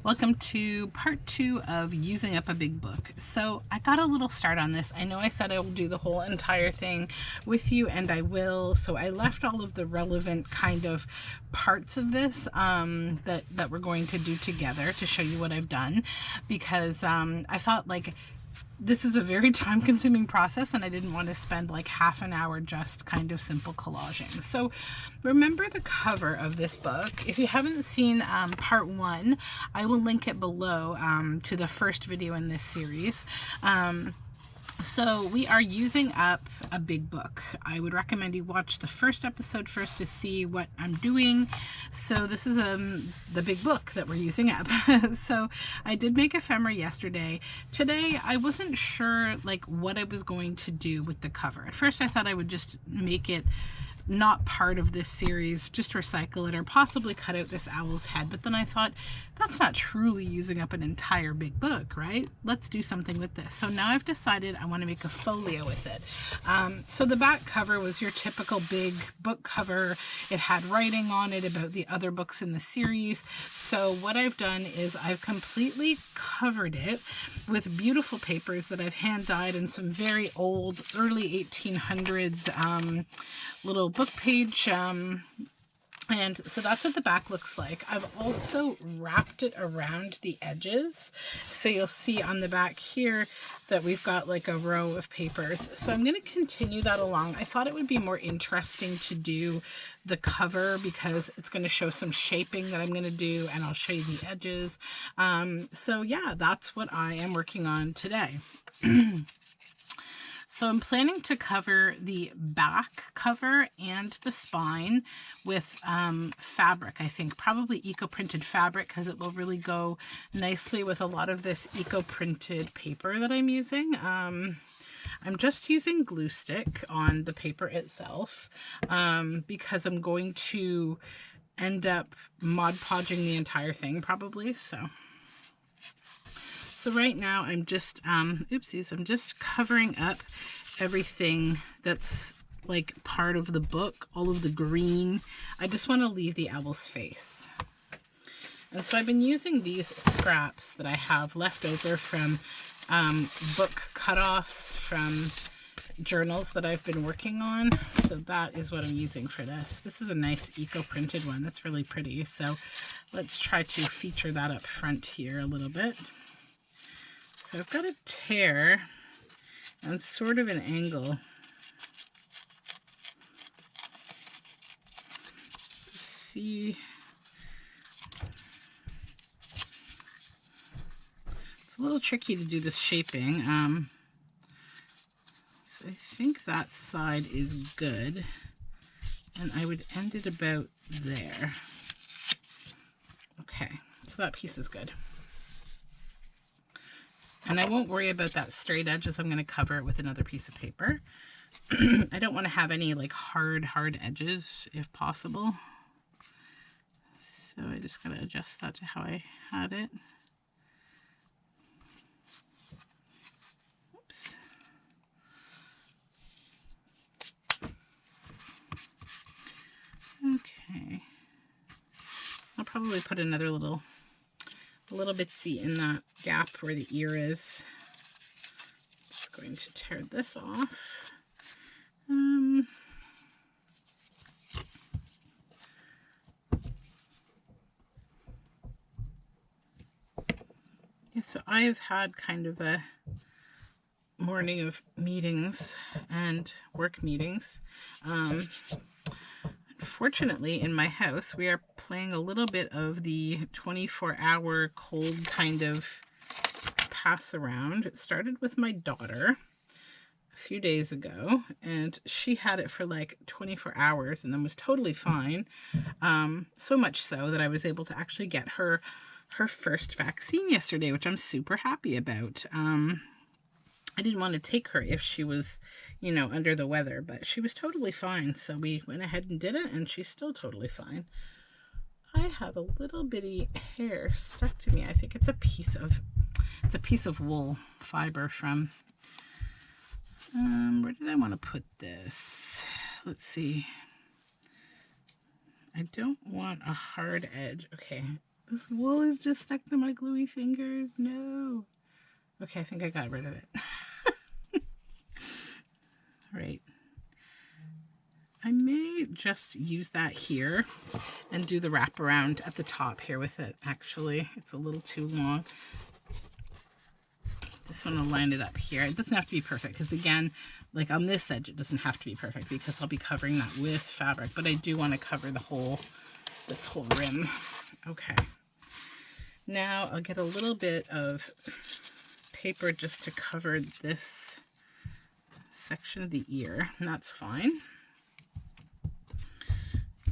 Welcome to part 2 of using up a big book. So I got a little start on this. I know I said I will do the whole entire thing with you, and I will. So I left all of the relevant kind of parts of this that we're going to do together to show you what I've done, because I thought like this is a very time-consuming process and I didn't want to spend like half an hour just kind of simple collaging. So remember the cover of this book. If you haven't seen part 1, I will link it below to the first video in this series. So we are using up a big book. I would recommend you watch the first episode first to see what I'm doing. So this is the big book that we're using up. So I did make ephemera yesterday. Today I wasn't sure like what I was going to do with the cover. At first I thought I would just make it not part of this series, just recycle it or possibly cut out this owl's head. But then I thought, that's not truly using up an entire big book, right? Let's do something with this. So now I've decided I want to make a folio with it. So the back cover was your typical big book cover. It had writing on it about the other books in the series. So what I've done is I've completely covered it with beautiful papers that I've hand dyed in some very old, early 1800s little book page, and so that's what the back looks like. I've also wrapped it around the edges, so you'll see on the back here that we've got like a row of papers. So I'm going to continue that along. I thought it would be more interesting to do the cover because it's going to show some shaping that I'm going to do, and I'll show you the edges. So yeah, that's what I am working on today. So I'm planning to cover the back cover and the spine with fabric, I think, probably eco-printed fabric, because it will really go nicely with a lot of this eco-printed paper that I'm using. I'm just using glue stick on the paper itself because I'm going to end up Mod Podging the entire thing probably. So right now I'm just, oopsies, I'm just covering up everything that's like part of the book, all of the green. I just want to leave the owl's face. And so I've been using these scraps that I have left over from book cutoffs from journals that I've been working on. So that is what I'm using for this. This is a nice eco-printed one. That's really pretty. So let's try to feature that up front here a little bit. So I've got a tear and sort of an angle. See, it's a little tricky to do this shaping. So I think that side is good, and I would end it about there. Okay, so that piece is good. And I won't worry about that straight edge as I'm going to cover it with another piece of paper. I don't want to have any like hard edges if possible. So I just got to adjust that to how I had it. Oops. Okay. I'll probably put another little bitsy in that gap where the ear is. Just going to tear this off. Yeah, so I've had kind of a morning of meetings and work meetings. Unfortunately, in my house, we are playing a little bit of the 24-hour cold kind of pass around. It started with my daughter a few days ago, and she had it for like 24 hours and then was totally fine. So much so that I was able to actually get her first vaccine yesterday, which I'm super happy about. I didn't want to take her if she was, you know, under the weather, but she was totally fine. So we went ahead and did it, and she's still totally fine. I have a little bitty hair stuck to me. I think it's a piece of wool fiber from, where did I want to put this? Let's see. I don't want a hard edge. Okay. This wool is just stuck to my gluey fingers. No. Okay, I think I got rid of it. Right. I may just use that here and do the wraparound at the top here with it. Actually, it's a little too long. Just want to line it up here. It doesn't have to be perfect because, again, like on this edge, it doesn't have to be perfect because I'll be covering that with fabric, but I do want to cover the whole, this whole rim. Okay. Now I'll get a little bit of paper just to cover this section of the ear, and that's fine.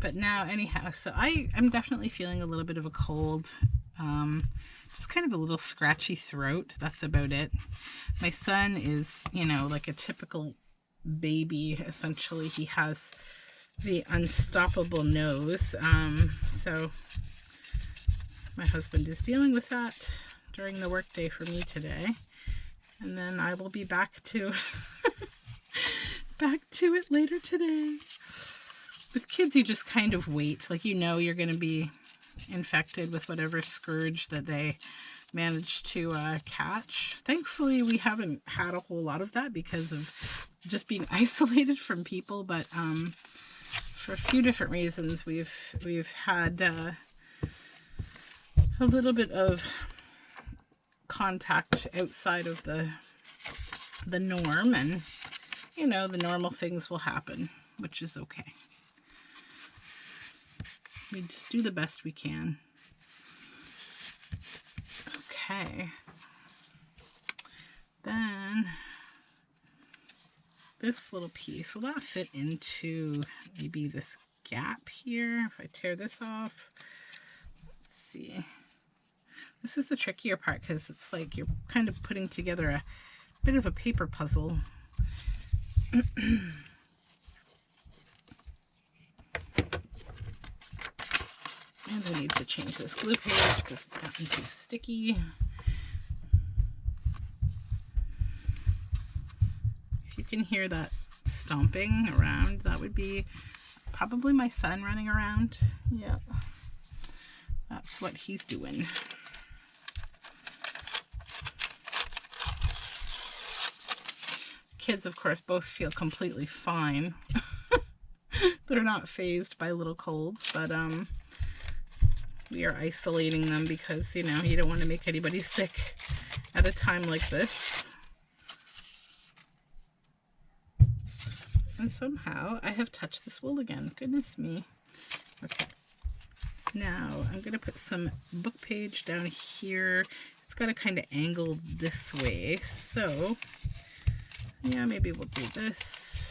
But now anyhow, so I'm definitely feeling a little bit of a cold, just kind of a little scratchy throat. That's about it. My son is, you know, like a typical baby, essentially. He has the unstoppable nose. So my husband is dealing with that during the workday for me today. And then I will be back to back to it later today. With kids, you just kind of wait. Like, you know, you're going to be infected with whatever scourge that they managed to catch. Thankfully, we haven't had a whole lot of that because of just being isolated from people. But for a few different reasons, we've had a little bit of contact outside of the norm, and you know, the normal things will happen, which is okay. We just do the best we can. Okay. Then this little piece, will that fit into maybe this gap here? If I tear this off, let's see. This is the trickier part because it's like you're kind of putting together a bit of a paper puzzle. And I need to change this glue page because it's gotten too sticky. If you can hear that stomping around, that would be probably my son running around. Yeah, that's what he's doing. Kids, of course, both feel completely fine. They're not fazed by little colds, but we are isolating them because, you know, you don't want to make anybody sick at a time like this. And somehow I have touched this wool again. Goodness me. Okay. Now I'm going to put some book page down here. It's got to kind of angle this way. So yeah, maybe we'll do this.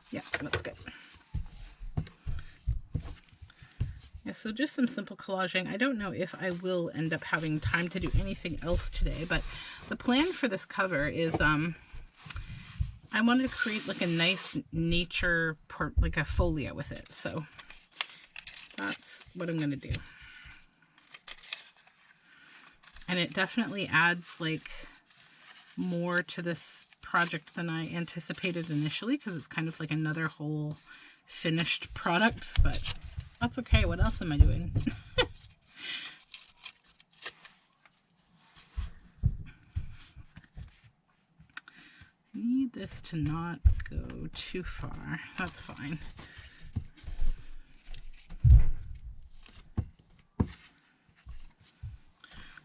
Yeah, that's good. Yeah, so just some simple collaging. I don't know if I will end up having time to do anything else today, but the plan for this cover is I wanted to create like a nice nature, like a folio with it. So that's what I'm going to do. And it definitely adds like more to this project than I anticipated initially, because it's kind of like another whole finished product, but that's okay. What else am I doing? I need this to not go too far. That's fine.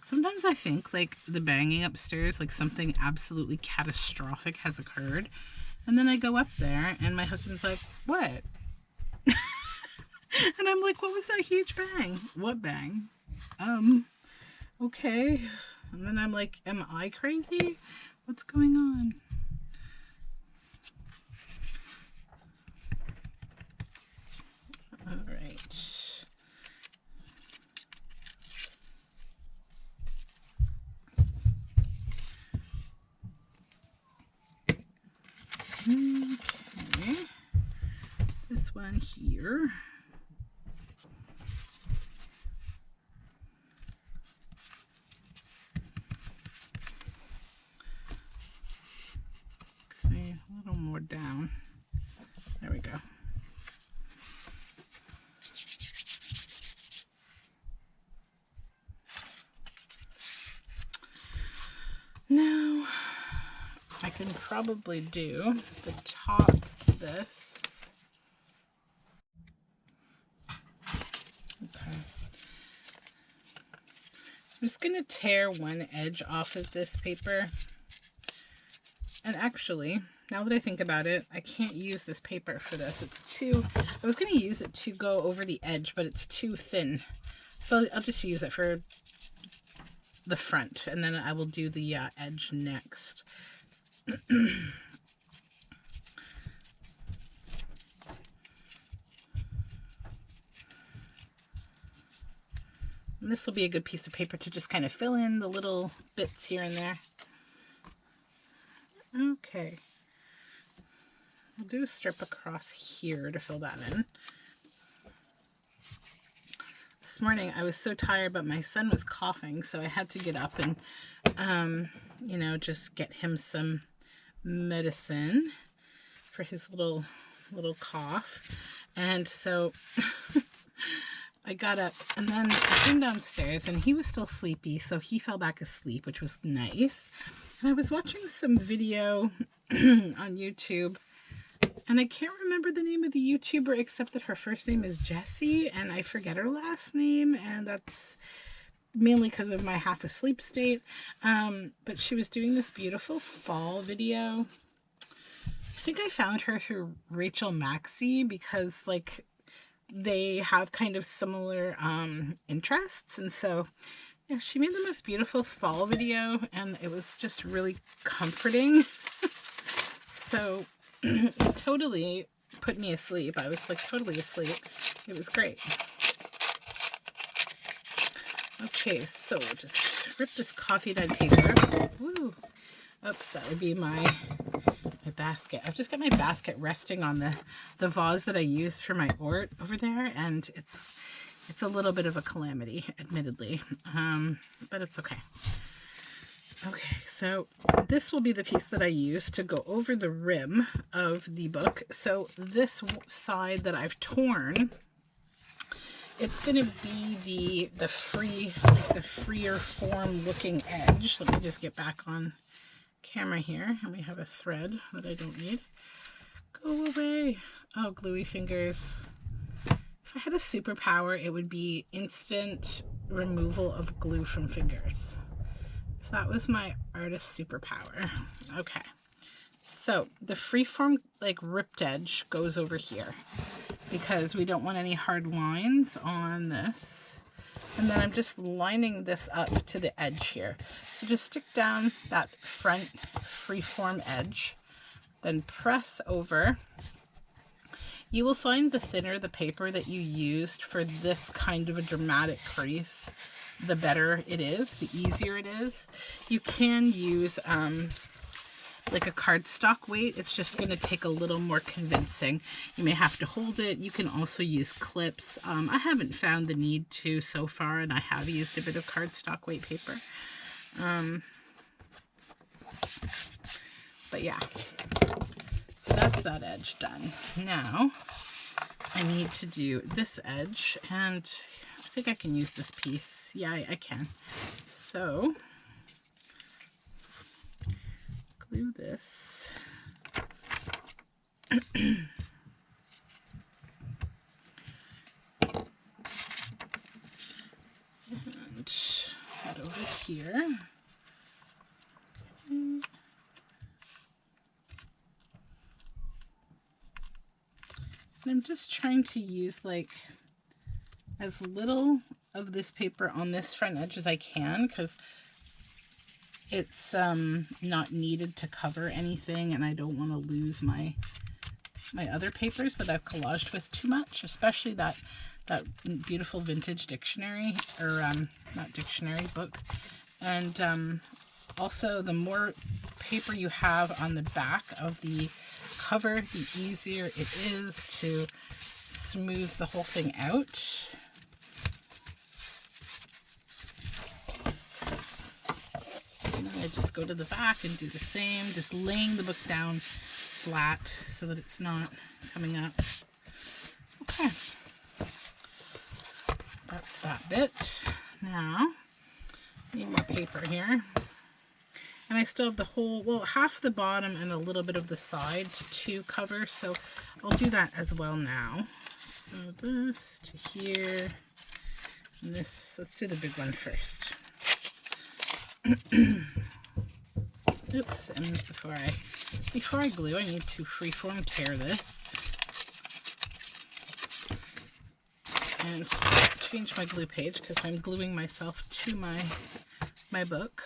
Sometimes I think like the banging upstairs, like something absolutely catastrophic has occurred. And then I go up there and my husband's like, what? And I'm like, what was that huge bang? What bang? Okay. And then I'm like, am I crazy? What's going on? All right. Okay, this one here. See, a little more down. There we can probably do the top of this. Okay. I'm just going to tear one edge off of this paper. And actually, now that I think about it, I can't use this paper for this. It's too, I was going to use it to go over the edge, but it's too thin. So I'll just use it for the front, and then I will do the edge next. And this will be a good piece of paper to just kind of fill in the little bits here and there. Okay. I'll do a strip across here to fill that in. This morning I was so tired, but my son was coughing, so I had to get up and, you know, just get him some medicine for his little cough. And so I got up and then I came downstairs and he was still sleepy, so he fell back asleep, which was nice. And I was watching some video on YouTube, and I can't remember the name of the YouTuber except that her first name is Jessie and I forget her last name, and that's mainly because of my half asleep state. But she was doing this beautiful fall video. I think I found her through Rachel Maxey because like they have kind of similar interests, and so yeah, she made the most beautiful fall video and it was just really comforting. So it totally put me asleep. I was like totally asleep. It was great. Okay, so just rip this coffee dyed paper. Woo. Oops, that would be my basket. I've just got my basket resting on the vase that I used for my art over there, and it's a little bit of a calamity, admittedly, but it's okay. Okay, so this will be the piece that I use to go over the rim of the book. So this side that I've torn, it's going to be the freer form looking edge. Let me just get back on camera here, and we have a thread that I don't need. Go away. Oh, gluey fingers. If I had a superpower, it would be instant removal of glue from fingers. If that was my artist superpower. Okay. So the freeform like ripped edge goes over here because we don't want any hard lines on this. And then I'm just lining this up to the edge here. So just stick down that front freeform edge, then press over. You will find the thinner the paper that you used for this kind of a dramatic crease, the better it is, the easier it is. You can use like a cardstock weight. It's just going to take a little more convincing. You may have to hold it. You can also use clips. I haven't found the need to so far, and I have used a bit of cardstock weight paper. But yeah, so that's that edge done. Now I need to do this edge, and I think I can use this piece. Yeah, I can. So glue this. And head over here. Okay. And I'm just trying to use like as little of this paper on this front edge as I can, because it's not needed to cover anything, and I don't want to lose my other papers that I've collaged with too much, especially that beautiful vintage dictionary, or not dictionary, book. And also, the more paper you have on the back of the cover, the easier it is to smooth the whole thing out. And then I just go to the back and do the same, just laying the book down flat so that it's not coming up. Okay, that's that bit. Now, I need more paper here. And I still have the whole, well, half the bottom and a little bit of the side to cover. So I'll do that as well now. So this to here. And this, let's do the big one first. Oops, and before I glue, I need to freeform tear this. And change my glue page because I'm gluing myself to my book.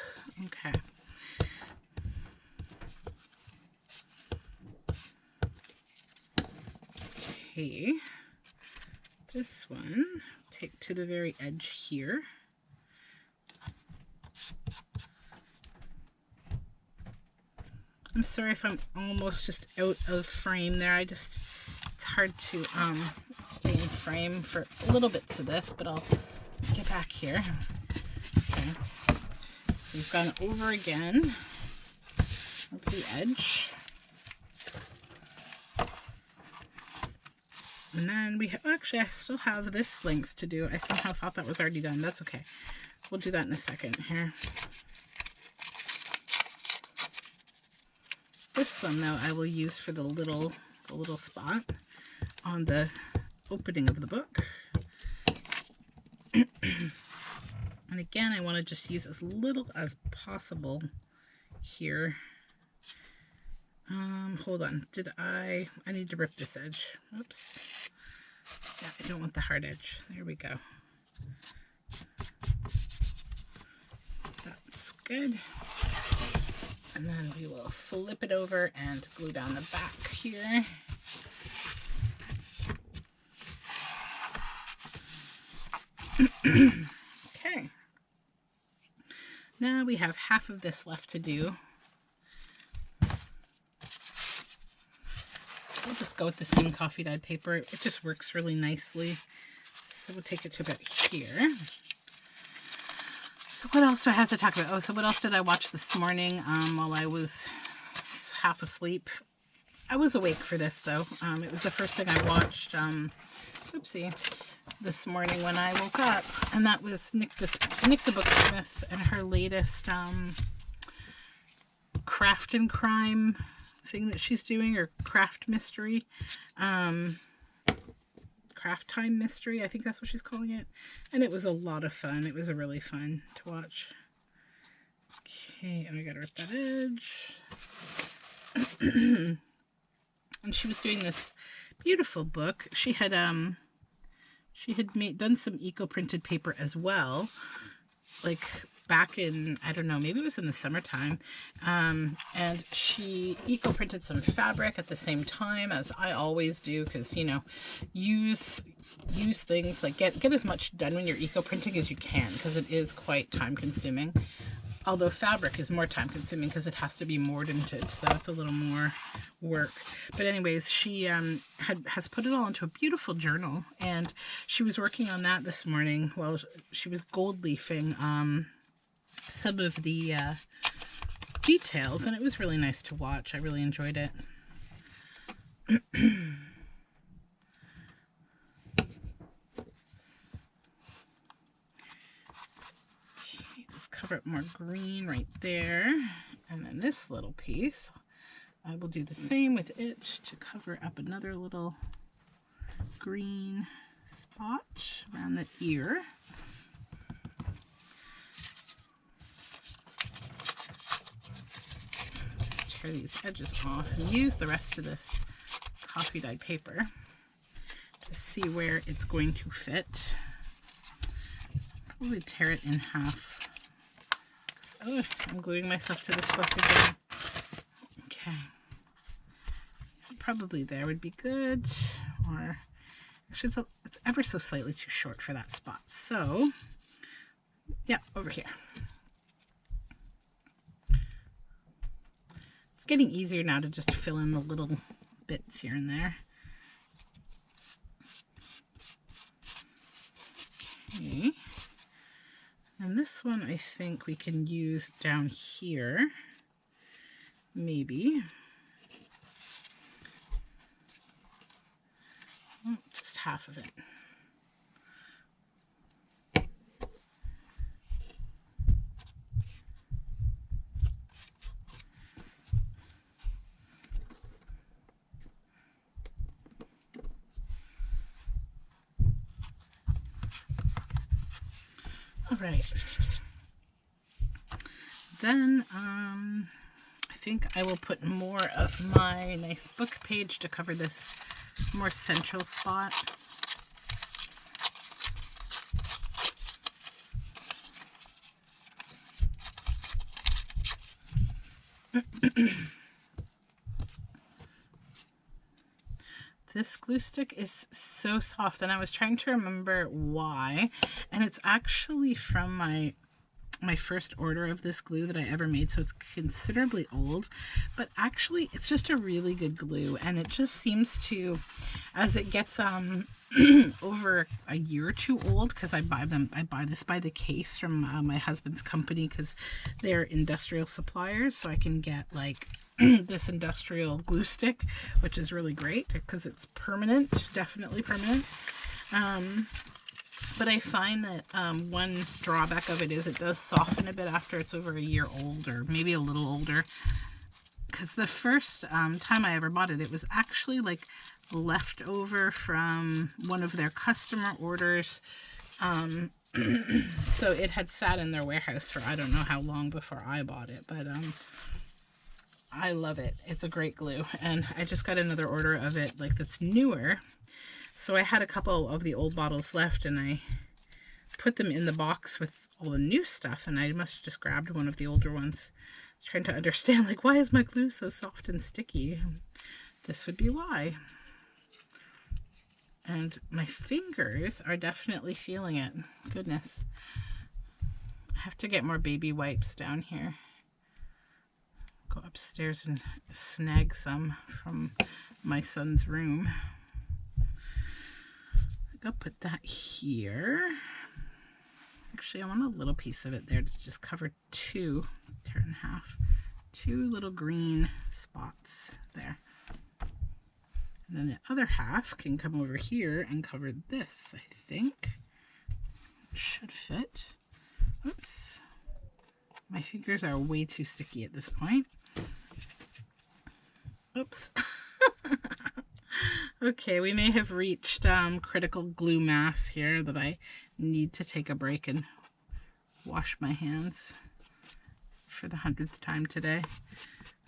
Okay. Okay. This one, take to the very edge here. I'm sorry if I'm almost just out of frame there. It's hard to stay in frame for little bits of this, but I'll get back here. Okay. So we've gone over again of the edge. And then we have, actually I still have this length to do. I somehow thought that was already done. That's okay. We'll do that in a second here. This one though I will use for the little spot on the opening of the book. And again, I want to just use as little as possible here. Hold on. I need to rip this edge. Oops. Yeah, I don't want the hard edge. There we go. That's good. And then we will flip it over and glue down the back here. Okay. Now we have half of this left to do. We'll just go with the same coffee dyed paper. It just works really nicely. So we'll take it to about here. So what else do I have to talk about? Oh, so what else did I watch this morning while I was half asleep? I was awake for this though. It was the first thing I watched, oopsie, this morning when I woke up. And that was Nick the Booksmith and her latest craft and crime thing that she's doing, or craft mystery. Craft time mystery, I think that's what she's calling it. And it was a lot of fun. It was really fun to watch. Okay, and I gotta rip that edge. And she was doing this beautiful book. She had done some eco-printed paper as well, like back in, I don't know, maybe it was in the summertime. And she eco-printed some fabric at the same time, as I always do, because, you know, use things, like get as much done when you're eco-printing as you can, because it is quite time consuming. Although fabric is more time consuming because it has to be mordant, so it's a little more work. But anyways, she has put it all into a beautiful journal, and she was working on that this morning while she was gold leafing some of the details, and it was really nice to watch. I really enjoyed it. Cover up more green right there, and then this little piece I will do the same with it to cover up another little green spot around the ear. Just tear these edges off and use the rest of this coffee dyed paper to see where it's going to fit. Probably tear it in half. Oh, I'm gluing myself to this book again. Okay. Probably there would be good. Or actually, it's ever so slightly too short for that spot. So, yeah, over here. It's getting easier now to just fill in the little bits here and there. Okay. And this one I think we can use down here, maybe. Oh, just half of it. All right. Then I think I will put more of my nice book page to cover this more central spot. This glue stick is so soft, and I was trying to remember why, and it's actually from my first order of this glue that I ever made, so it's considerably old, but actually it's just a really good glue, and it just seems to, as it gets over a year or two old, because I buy this by the case from my husband's company, because they're industrial suppliers, so I can get like this industrial glue stick, which is really great because it's permanent, definitely permanent. But I find that one drawback of it is it does soften a bit after it's over a year old, or maybe a little older. Because the first time I ever bought it, it was actually like left over from one of their customer orders. So it had sat in their warehouse for I don't know how long before I bought it, but I love it. It's a great glue, and I just got another order of it like that's newer. So I had a couple of the old bottles left, and I put them in the box with all the new stuff, and I must have just grabbed one of the older ones. I was trying to understand, like, why is my glue so soft and sticky? This would be why. And my fingers are definitely feeling it. Goodness. I have to get more baby wipes down here. Go upstairs and snag some from my son's room. I'll put that here. Actually, I want a little piece of it there to just cover tear in half. Two little green spots there. And then the other half can come over here and cover this, I think. It should fit. Oops. My fingers are way too sticky at this point. Oops. Okay, we may have reached critical glue mass here that I need to take a break and wash my hands for the 100th time today.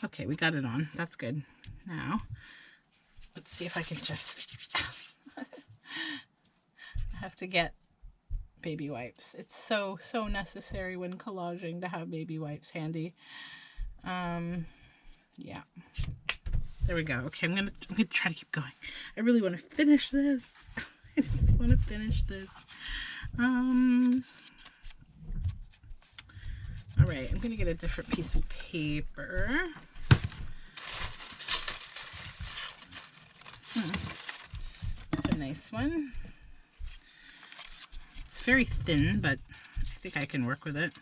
Okay, we got it on. That's good. Now, let's see if I can just... I have to get baby wipes. It's so necessary when collaging to have baby wipes handy. Yeah. There we go. Okay, I'm gonna try to keep going. I really want to finish this. I just want to finish this. All right, I'm gonna get a different piece of paper. It's a nice one. It's very thin, but I think I can work with it.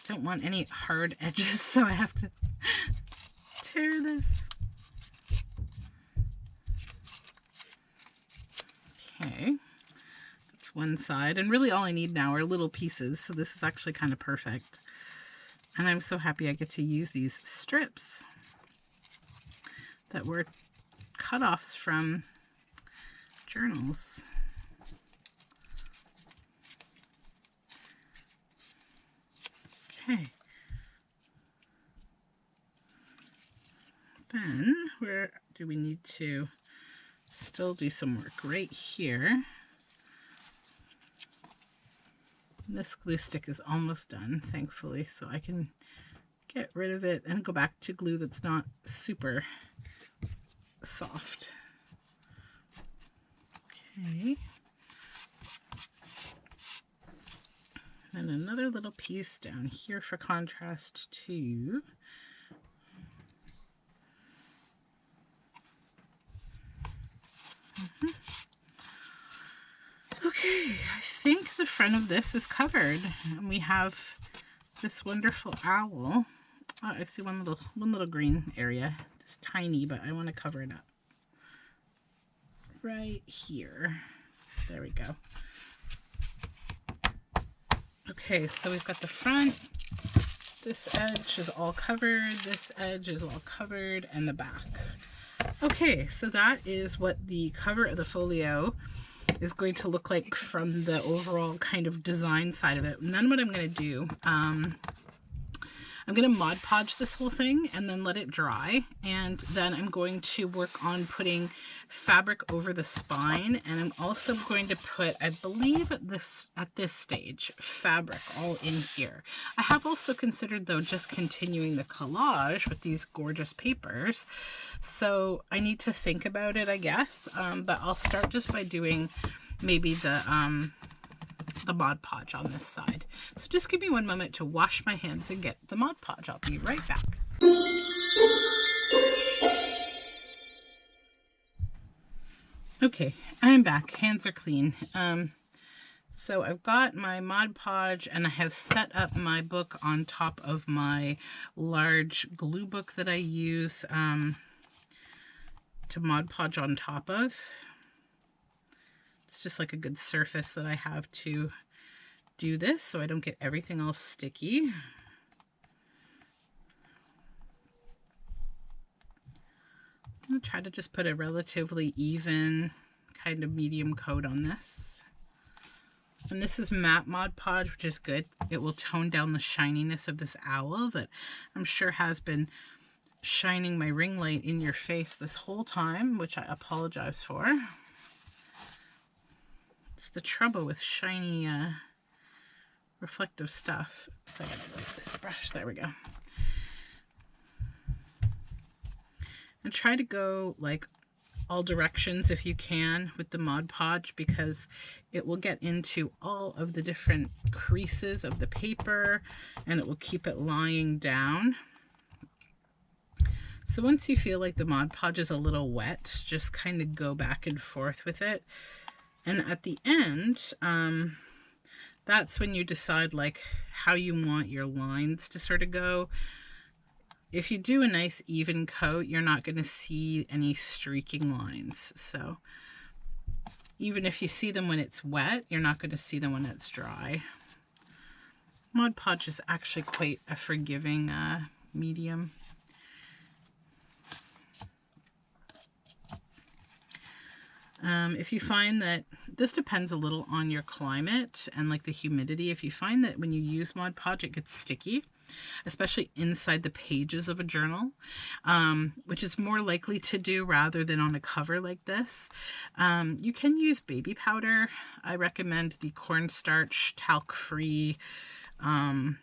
Don't want any hard edges, so I have to tear this. Okay, that's one side, and really all I need now are little pieces, so this is actually kind of perfect. And I'm so happy I get to use these strips that were cut-offs from journals. Okay. Then, where do we need to still do some work? Right here. This glue stick is almost done, thankfully, so I can get rid of it and go back to glue that's not super soft. Okay. And another little piece down here for contrast too. Okay, I think the front of this is covered, and we have this wonderful owl. Oh, I see one little green area. It's tiny, but I want to cover it up. Right here. There we go. Okay, so we've got the front, This edge is all covered, this edge is all covered, and the back. Okay, so that is what the cover of the folio is going to look like from the overall kind of design side of it. And then what I'm going to do, I'm going to Mod Podge this whole thing and then let it dry. And then I'm going to work on putting fabric over the spine. And I'm also going to put, I believe at this stage, fabric all in here. I have also considered though just continuing the collage with these gorgeous papers. So I need to think about it, I guess. But I'll start just by doing maybe the Mod Podge on this side. So just give me one moment to wash my hands and get the Mod Podge. I'll be right back. Okay, I'm back. Hands are clean. So I've got my Mod Podge and I have set up my book on top of my large glue book that I use to Mod Podge on top of. It's just like a good surface that I have to do this so I don't get everything all sticky. I'm going to try to just put a relatively even kind of medium coat on this. And this is matte Mod Podge, which is good. It will tone down the shininess of this owl that I'm sure has been shining my ring light in your face this whole time, which I apologize for. It's the trouble with shiny reflective stuff. So I gotta wipe this brush. There we go. And try to go like all directions if you can with the Mod Podge, because it will get into all of the different creases of the paper and it will keep it lying down. So once you feel like the Mod Podge is a little wet, just kind of go back and forth with it. And at the end, that's when you decide like how you want your lines to sort of go. If you do a nice even coat, you're not going to see any streaking lines. So even if you see them when it's wet, you're not going to see them when it's dry. Mod Podge is actually quite a forgiving medium. If you find that, this depends a little on your climate and like the humidity. If you find that when you use Mod Podge it gets sticky, especially inside the pages of a journal, which is more likely to do rather than on a cover like this, you can use baby powder. I recommend the cornstarch talc-free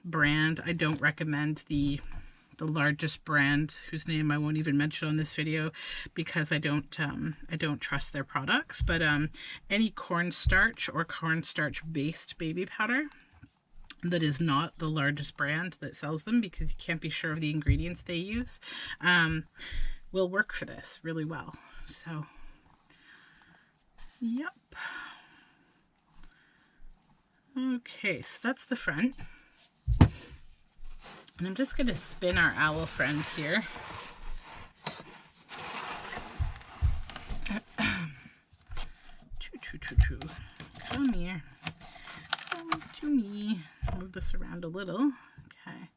brand. I don't recommend the largest brand whose name I won't even mention on this video because I don't trust their products, but any cornstarch or cornstarch based baby powder that is not the largest brand that sells them, because you can't be sure of the ingredients they use, will work for this really well. So yep. Okay, so that's the front. And I'm just going to spin our owl friend here. Come here. Come to me. Move this around a little. Okay.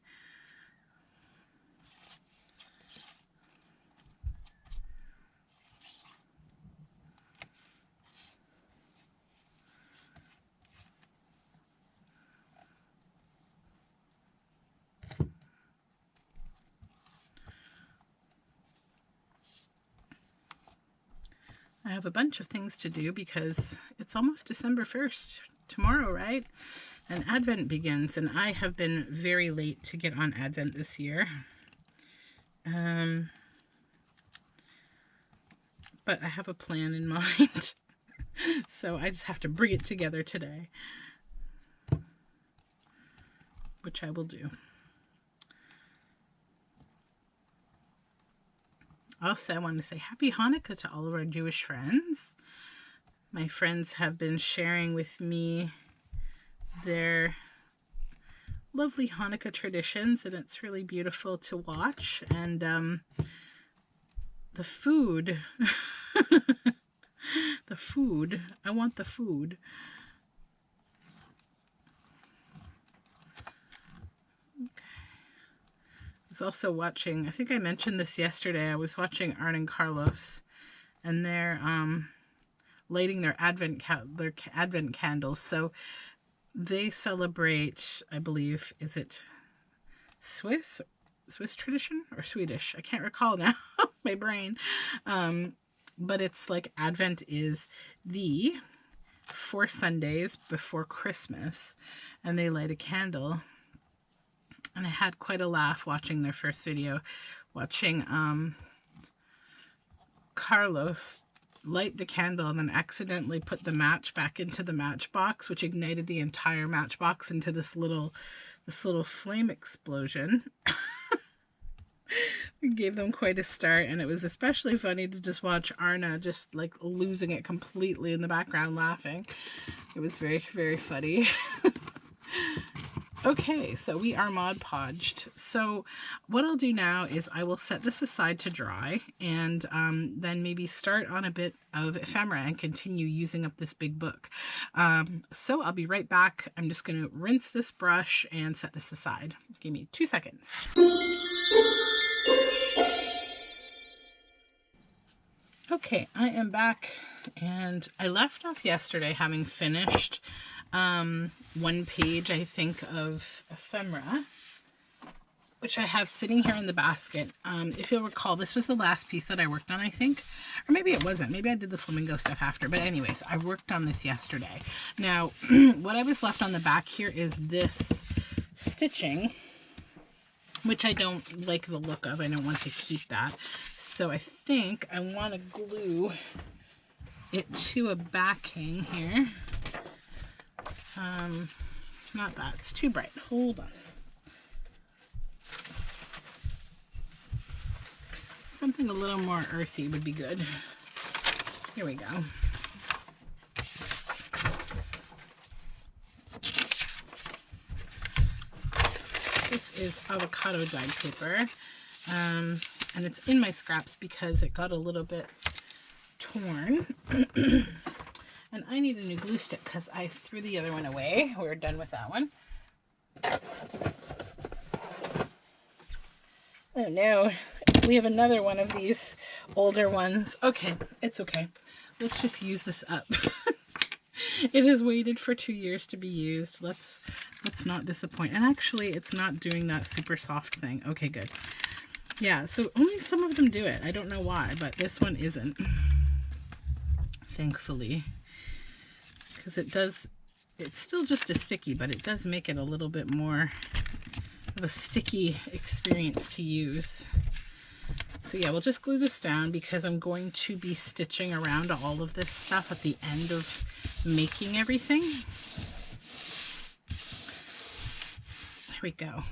I have a bunch of things to do because it's almost December 1st, tomorrow, right? And Advent begins, and I have been very late to get on Advent this year. But I have a plan in mind, so I just have to bring it together today, which I will do. Also, I want to say Happy Hanukkah to all of our Jewish friends. My friends have been sharing with me their lovely Hanukkah traditions, and it's really beautiful to watch. And the food, the food, I want the food. Okay. was also watching, I think I mentioned this yesterday, I was watching Arn and Carlos, and they're lighting their advent candles. So they celebrate, I believe, is it Swiss tradition or Swedish? I can't recall now. My brain. But it's like Advent is the 4 Sundays before Christmas, and they light a candle. And I had quite a laugh watching their first video, watching Carlos light the candle and then accidentally put the match back into the matchbox, which ignited the entire matchbox into this little flame explosion. It gave them quite a start, and it was especially funny to just watch Arna just like losing it completely in the background laughing. It was very, very funny. Okay, so we are Mod Podged. So what I'll do now is I will set this aside to dry, and then maybe start on a bit of ephemera and continue using up this big book. So I'll be right back. I'm just going to rinse this brush and set this aside. Give me 2 seconds. Okay, I am back, and I left off yesterday having finished one page, I think, of ephemera, which I have sitting here in the basket. If you'll recall, this was the last piece that I worked on, I think, or maybe it wasn't. Maybe I did the flamingo stuff after, but anyways, I worked on this yesterday. Now, what I was left on the back here is this stitching, which I don't like the look of. I don't want to keep that. So I think I want to glue it to a backing here. Not that, it's too bright. Hold on. Something a little more earthy would be good. Here we go. This is avocado dyed paper, and it's in my scraps because it got a little bit torn. And I need a new glue stick because I threw the other one away. We're done with that one. Oh no, we have another one of these older ones. Okay, it's okay. Let's just use this up. It has waited for 2 years to be used. Let's not disappoint. And actually, it's not doing that super soft thing. Okay, good. Yeah, so only some of them do it. I don't know why, but this one isn't. Thankfully. Because it does, it's still just a sticky, but it does make it a little bit more of a sticky experience to use. So yeah, we'll just glue this down because I'm going to be stitching around all of this stuff at the end of making everything. There we go.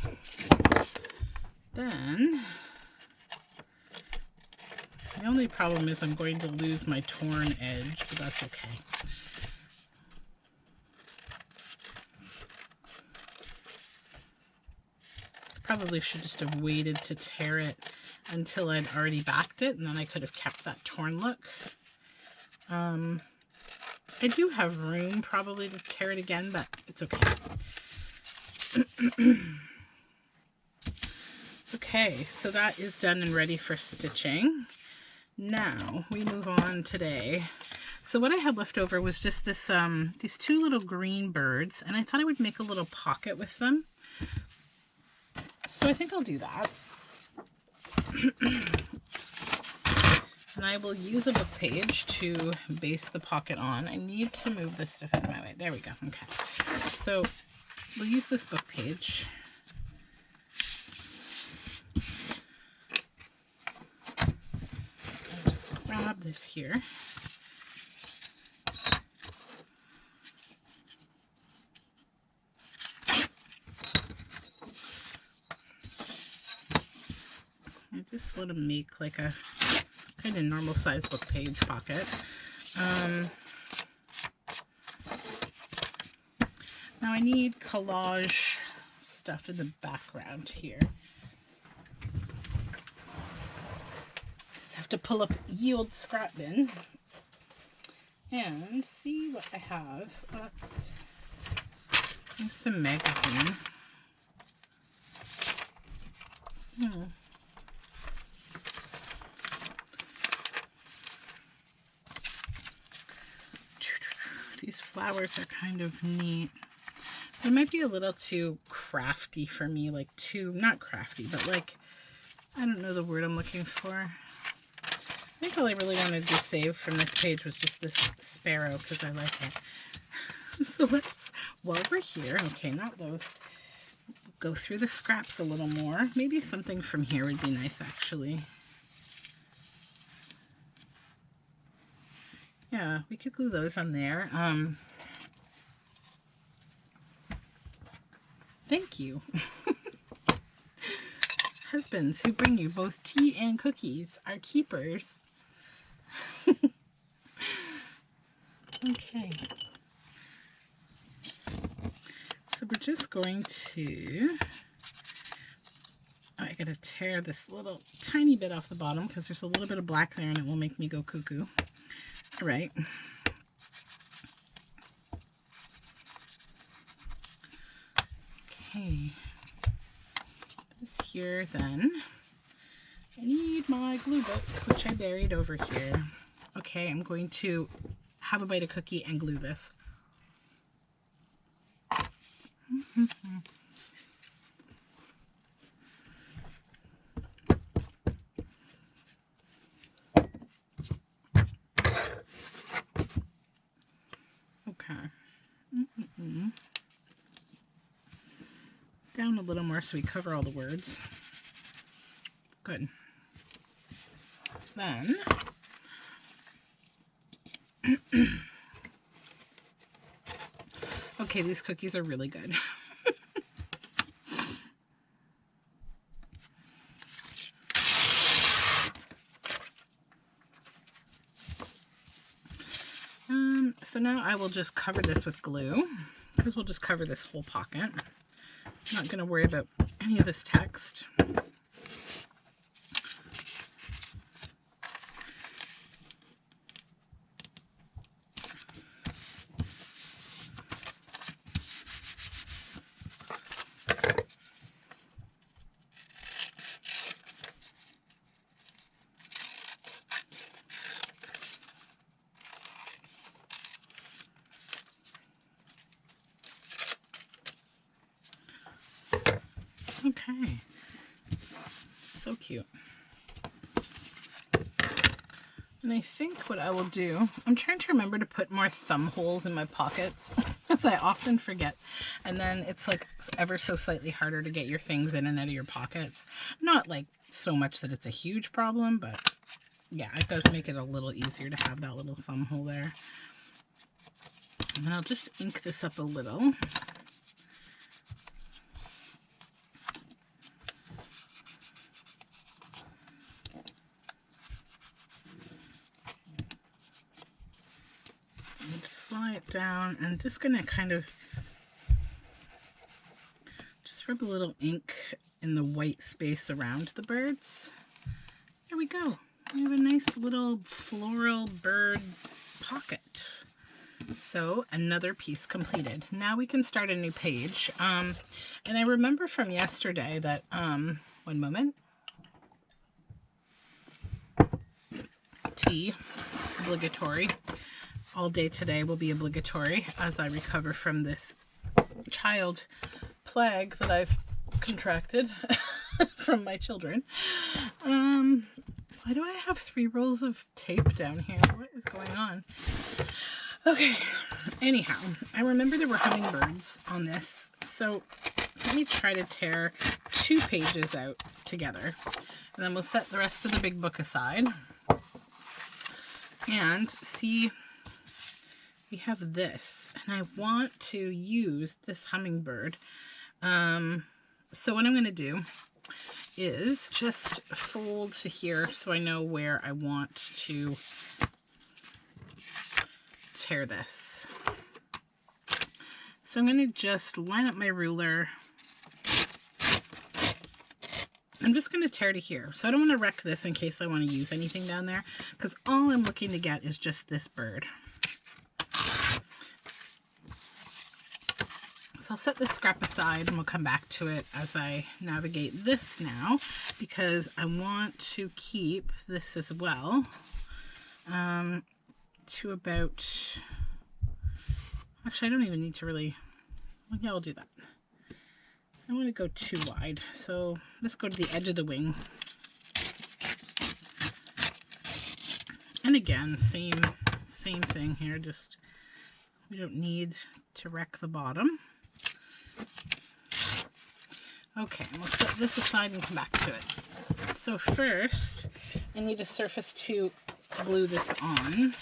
Then, the only problem is I'm going to lose my torn edge, but that's okay. Probably should just have waited to tear it until I'd already backed it, and then I could have kept that torn look. I do have room probably to tear it again, but it's okay. Okay, so that is done and ready for stitching. Now we move on today. So what I had left over was just this these two little green birds, and I thought I would make a little pocket with them. So I think I'll do that. And I will use a book page to base the pocket on. I need to move this stuff out of my way. There we go. Okay. So we'll use this book page. I'll just grab this here. I just want to make like a kind of normal size book page pocket. Now I need collage stuff in the background here. Just have to pull up Yield Scrap Bin and see what I have. Let's have some magazine. These flowers are kind of neat. They might be a little too crafty for me, like too, not crafty, but like, I don't know the word I'm looking for. I think all I really wanted to save from this page was just this sparrow because I like it. So let's, while we're here, okay, not those, go through the scraps a little more. Maybe something from here would be nice, actually. Yeah, we could glue those on there. Thank you. Husbands who bring you both tea and cookies are keepers. Okay. So we're just going to, I gotta tear this little tiny bit off the bottom because there's a little bit of black there and it will make me go cuckoo. All right. Okay. This here then. I need my glue book, which I buried over here. Okay, I'm going to have a bite of cookie and glue this. Okay. Down a little more so we cover all the words. Good. Then okay, these cookies are really good. So now I will just cover this with glue because we'll just cover this whole pocket. I'm not going to worry about any of this text. Okay, so cute. And I think what I will do, I'm trying to remember to put more thumb holes in my pockets, because I often forget. And then it's like ever so slightly harder to get your things in and out of your pockets. Not like so much that it's a huge problem, but yeah, it does make it a little easier to have that little thumb hole there. And then I'll just ink this up a little. Slide it down. I'm just going to kind of just rub a little ink in the white space around the birds. There we go. We have a nice little floral bird pocket. So another piece completed. Now we can start a new page. And I remember from yesterday that, one moment. Tea, obligatory. All day today will be obligatory as I recover from this child plague that I've contracted from my children. Why do I have 3 rolls of tape down here? What is going on? Okay, anyhow, I remember there were hummingbirds on this, so let me try to tear 2 pages out together, and then we'll set the rest of the big book aside and see. We have this, and I want to use this hummingbird. So what I'm going to do is just fold to here so I know where I want to tear this. So I'm going to just line up my ruler. I'm just going to tear to here. So I don't want to wreck this in case I want to use anything down there, because all I'm looking to get is just this bird. So I'll set this scrap aside and we'll come back to it as I navigate this now, because I want to keep this as well to about, actually I don't even need to really, well, yeah, I'll do that. I don't want to go too wide, so let's go to the edge of the wing. And again, same thing here, just we don't need to wreck the bottom. Okay, we'll set this aside and come back to it. So first, I need a surface to glue this on.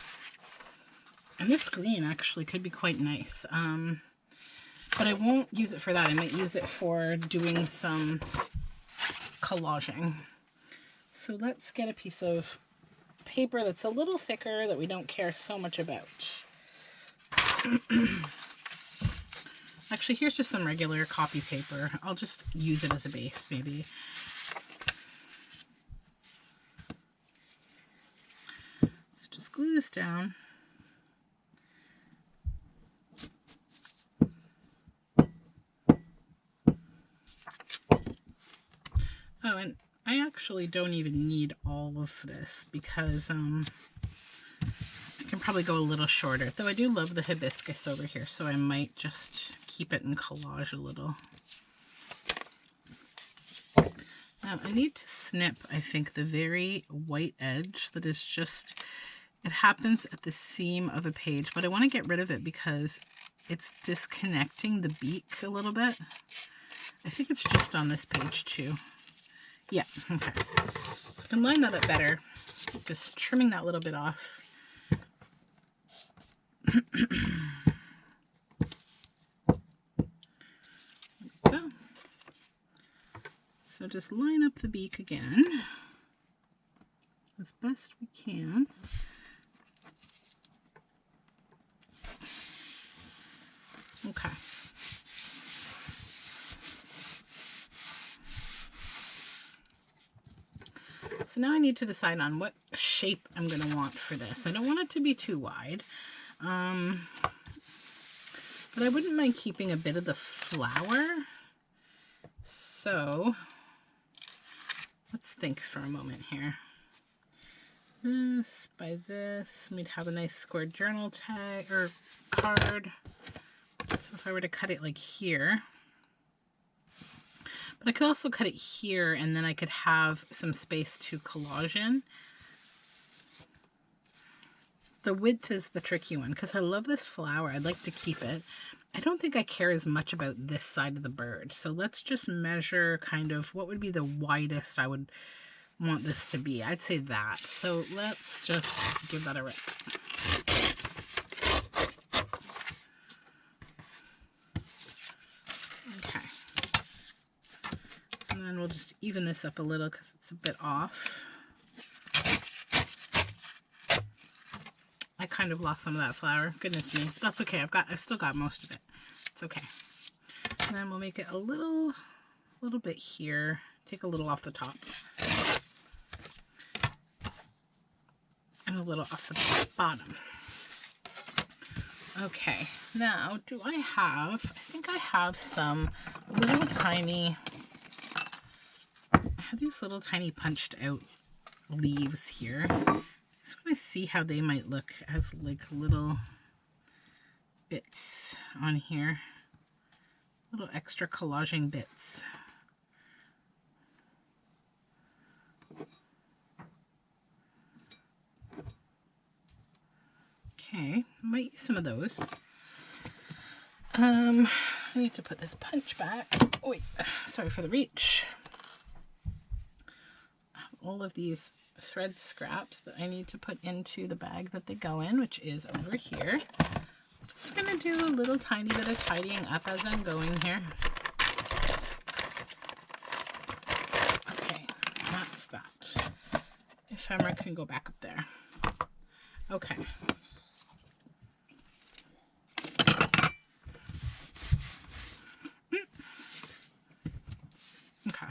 And this green actually could be quite nice. But I won't use it for that. I might use it for doing some collaging. So let's get a piece of paper that's a little thicker that we don't care so much about. Actually, here's just some regular copy paper. I'll just use it as a base, maybe. Let's just glue this down. Oh, and I actually don't even need all of this because I can probably go a little shorter. Though I do love the hibiscus over here, so I might just keep it in collage a little. Now I need to snip, I think, the very white edge that is just, it happens at the seam of a page, but I want to get rid of it because it's disconnecting the beak a little bit. I think it's just on this page too. Yeah, okay. So I can line that up better. Just trimming that little bit off. There we go. So just line up the beak again as best we can. Okay. So now I need to decide on what shape I'm going to want for this. I don't want it to be too wide, but I wouldn't mind keeping a bit of the flower. So let's think for a moment here. This by this, we'd have a nice square journal tag or card. So if I were to cut it like here, but I could also cut it here and then I could have some space to collage in. The width is the tricky one because I love this flower. I'd like to keep it. I don't think I care as much about this side of the bird. So let's just measure kind of what would be the widest I would want this to be. I'd say that. So let's just give that a rip. Okay. And then we'll just even this up a little because it's a bit off. I kind of lost some of that flower. Goodness me. That's okay. I've still got most of it. It's okay. And then we'll make it a little bit here. Take a little off the top. And a little off the bottom. Okay. Now, do I have, I think I have some little tiny, I have these little tiny punched out leaves here. I just want to see how they might look as like little bits on here. Little extra collaging bits. Okay, I might use some of those. I need to put this punch back. Oh wait, sorry for the reach. All of these thread scraps that I need to put into the bag that they go in, which is over here. Just gonna do a little tiny bit of tidying up as I'm going here. Okay, that's that. Ephemera can go back up there. Okay. Okay.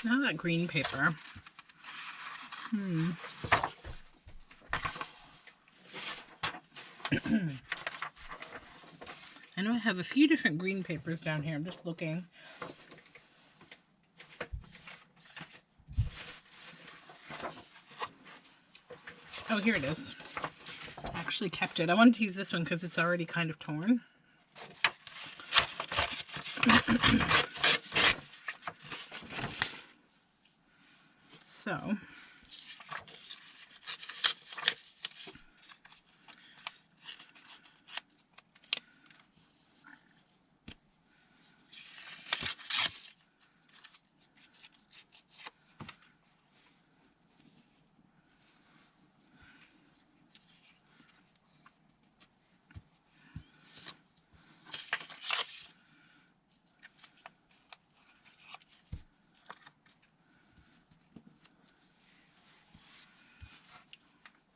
Now that green paper, I know I have a few different green papers down here. I'm just looking. Oh, here it is. I actually kept it. I wanted to use this one because it's already kind of torn. So,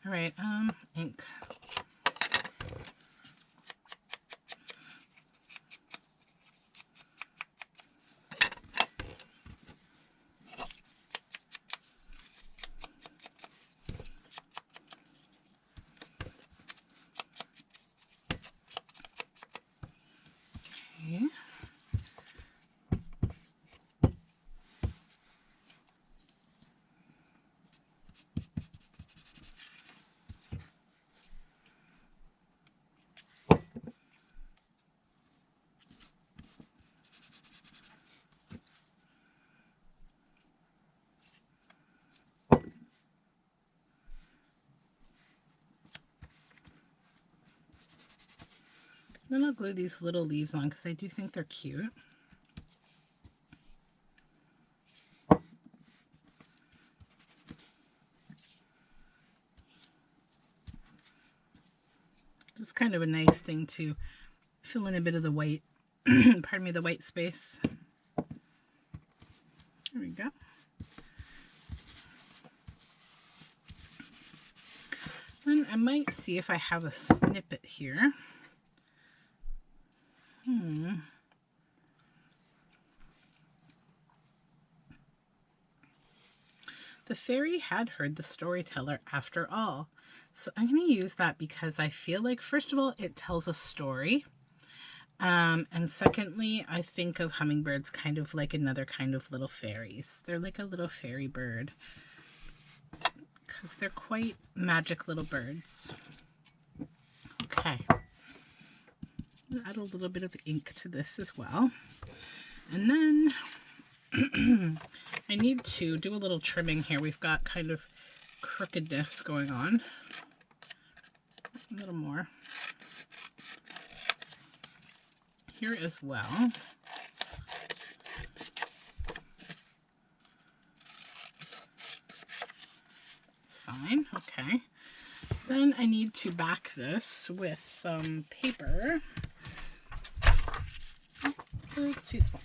all right, ink. Okay. Then I'll glue these little leaves on because I do think they're cute. Just kind of a nice thing to fill in a bit of the white, pardon me, the white space. There we go. Then I might see if I have a snippet here. The fairy had heard the storyteller after all. So I'm going to use that because I feel like, first of all, it tells a story. And secondly, I think of hummingbirds kind of like another kind of little fairies. They're like a little fairy bird because they're quite magic little birds. Okay. I'll add a little bit of ink to this as well. And then I need to do a little trimming here. We've got kind of crookedness going on. A little more here as well. It's fine. Okay. Then I need to back this with some paper. Oh, too small.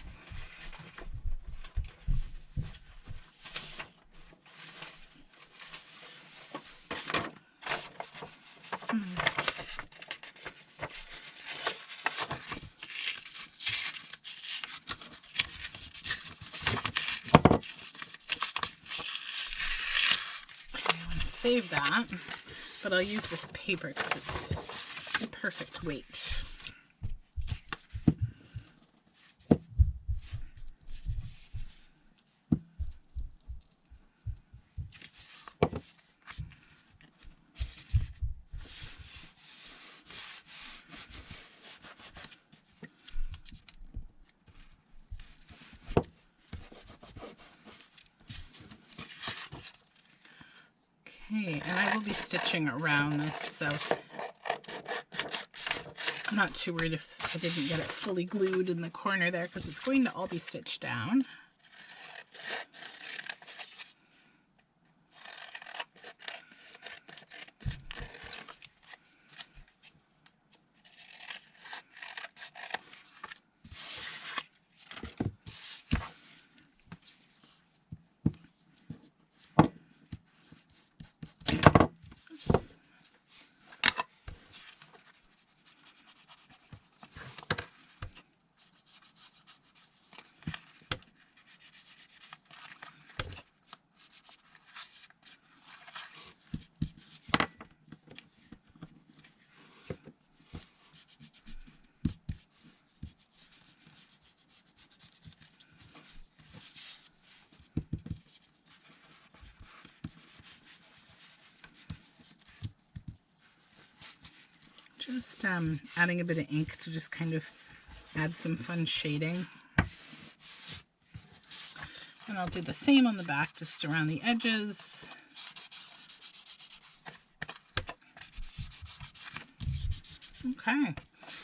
Save that, but I'll use this paper because it's the perfect weight. Okay, and I will be stitching around this, so I'm not too worried if I didn't get it fully glued in the corner there because it's going to all be stitched down. Just adding a bit of ink to just kind of add some fun shading. And I'll do the same on the back, just around the edges. Okay,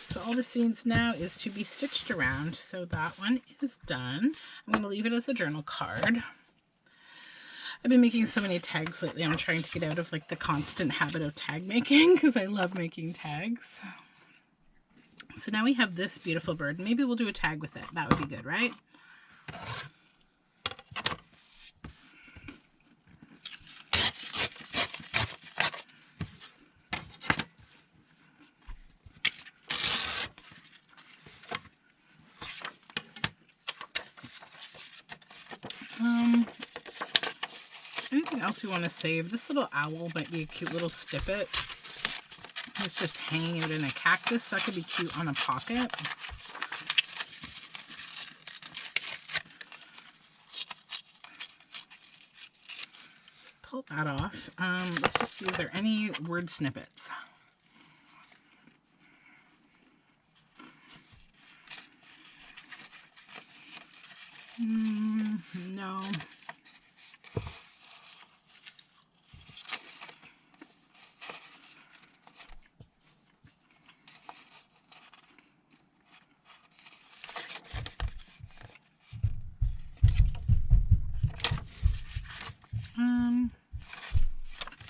so all this means now is to be stitched around. So that one is done. I'm going to leave it as a journal card. I've been making so many tags lately. I'm trying to get out of like the constant habit of tag making because I love making tags. So now we have this beautiful bird. Maybe we'll do a tag with it. That would be good, right? Anything else you want to save? This little owl might be a cute little snippet. It's just hanging out in a cactus. That could be cute on a pocket. Pull that off. Let's just see, is there any word snippets? No.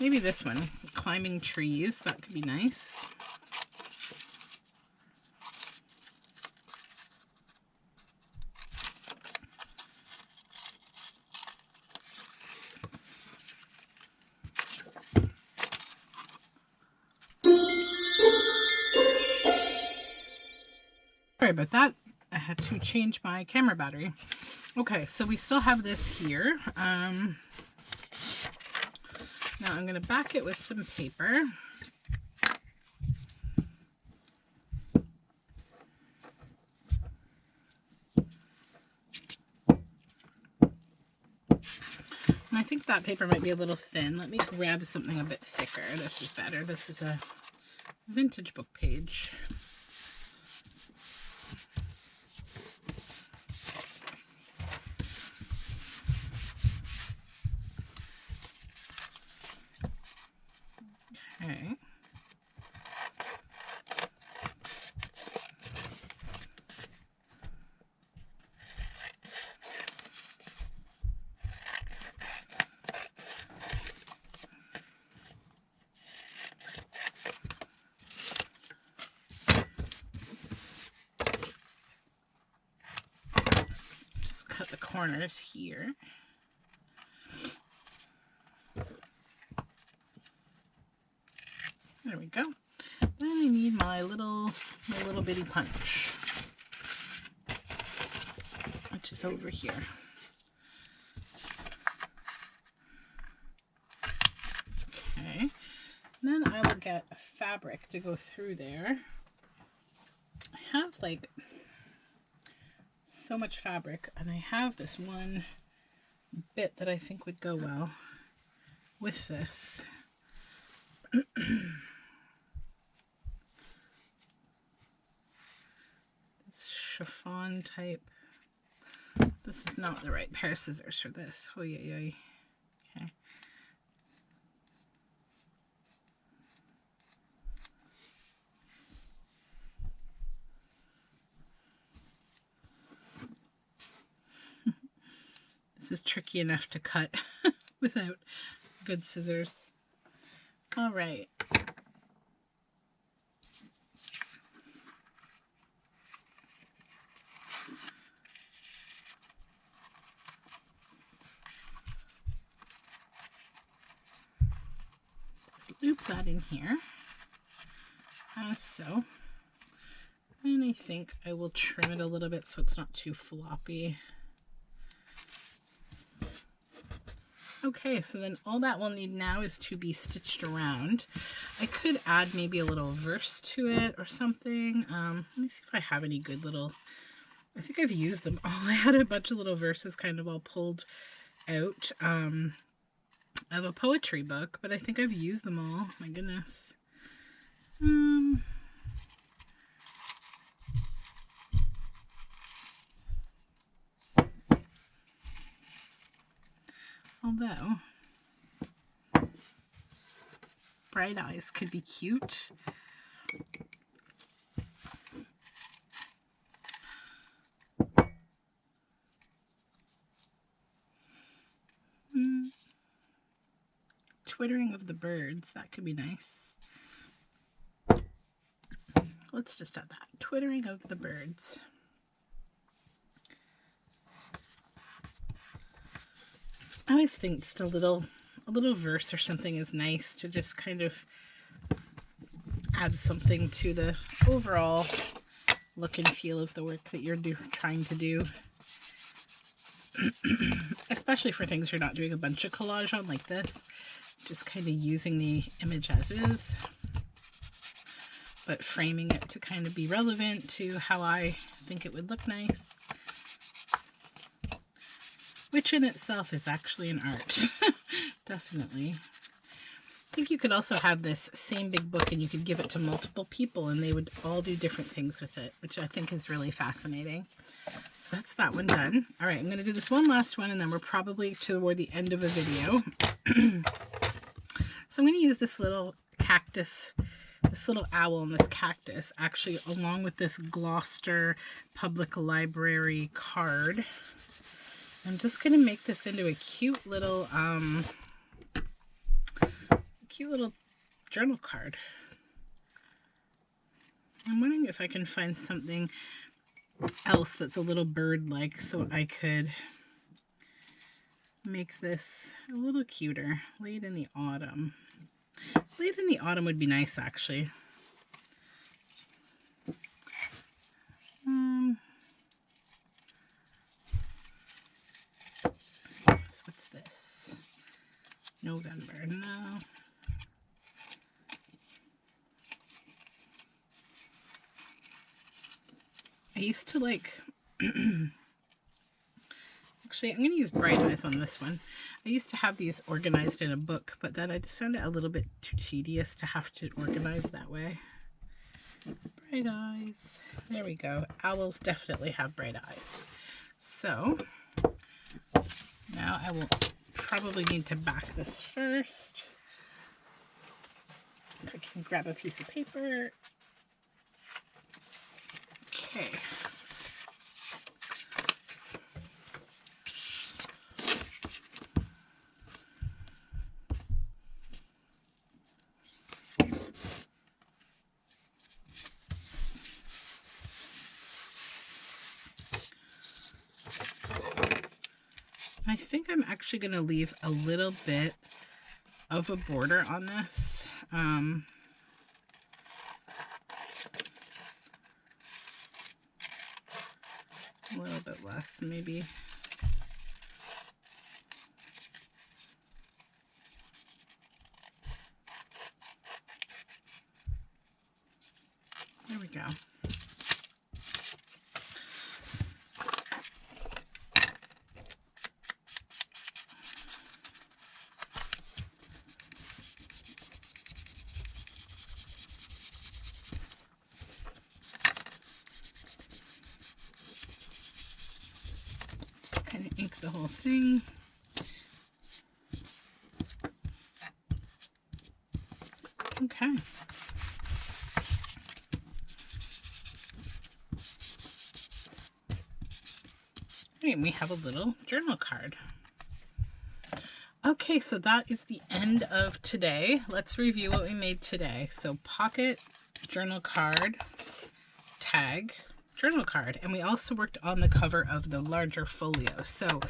Maybe this one, climbing trees. That could be nice. Sorry about that. I had to change my camera battery. Okay, so we still have this here. Now I'm going to back it with some paper. And I think that paper might be a little thin. Let me grab something a bit thicker. This is better. This is a vintage book page. Okay. Just cut the corners here. There we go. Then I need my little bitty punch, which is over here. Okay. Then I will get a fabric to go through there. I have like so much fabric, and I have this one bit that I think would go well with this. Chiffon type. This is not the right pair of scissors for this. Oh yeah, yeah. Okay. This is tricky enough to cut without good scissors. All right. Loop that in here as so, and I think I will trim it a little bit so it's not too floppy. Okay, so then all that we'll need now is to be stitched around. I could add maybe a little verse to it or something. Let me see if I have any good little, I think I've used them all. I had a bunch of little verses kind of all pulled out. I have a poetry book, but I think I've used them all. My goodness. Although, bright eyes could be cute. Twittering of the birds, that could be nice. Let's just add that. Twittering of the birds. I always think just a little verse or something is nice to just kind of add something to the overall look and feel of the work that you're trying to do. Especially for things you're not doing a bunch of collage on like this. Just kind of using the image as is, but framing it to kind of be relevant to how I think it would look nice. Which in itself is actually an art. Definitely. I think you could also have this same big book and you could give it to multiple people and they would all do different things with it, which I think is really fascinating. So that's that one done. All right, I'm going to do this one last one and then we're probably toward the end of a video. So I'm going to use this little cactus, this little owl and this cactus, actually along with this Gloucester Public Library card. I'm just going to make this into a cute little journal card. I'm wondering if I can find something else that's a little bird-like so I could make this a little cuter. Late in the autumn. Late in the autumn would be nice, actually. What's this? November, no. I used to like, actually I'm going to use bright eyes on this one. I used to have these organized in a book, but then I just found it a little bit too tedious to have to organize that way. Bright eyes. There we go. Owls definitely have bright eyes. So now I will probably need to back this first. If I can grab a piece of paper. Okay. I think I'm actually going to leave a little bit of a border on this. A little bit less, maybe. There we go. Ink the whole thing. Okay. And we have a little journal card. Okay, so that is the end of today. Let's review what we made today. So pocket, journal card, tag, journal card, and we also worked on the cover of the larger folio. So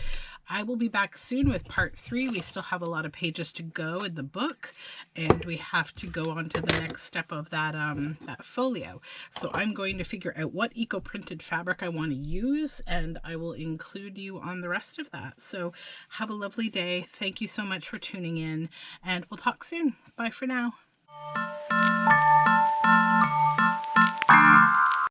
I will be back soon with part 3. We still have a lot of pages to go in the book, and we have to go on to the next step of that that folio. So I'm going to figure out what eco-printed fabric I want to use, and I will include you on the rest of that. So have a lovely day. Thank you so much for tuning in, and we'll talk soon. Bye for now.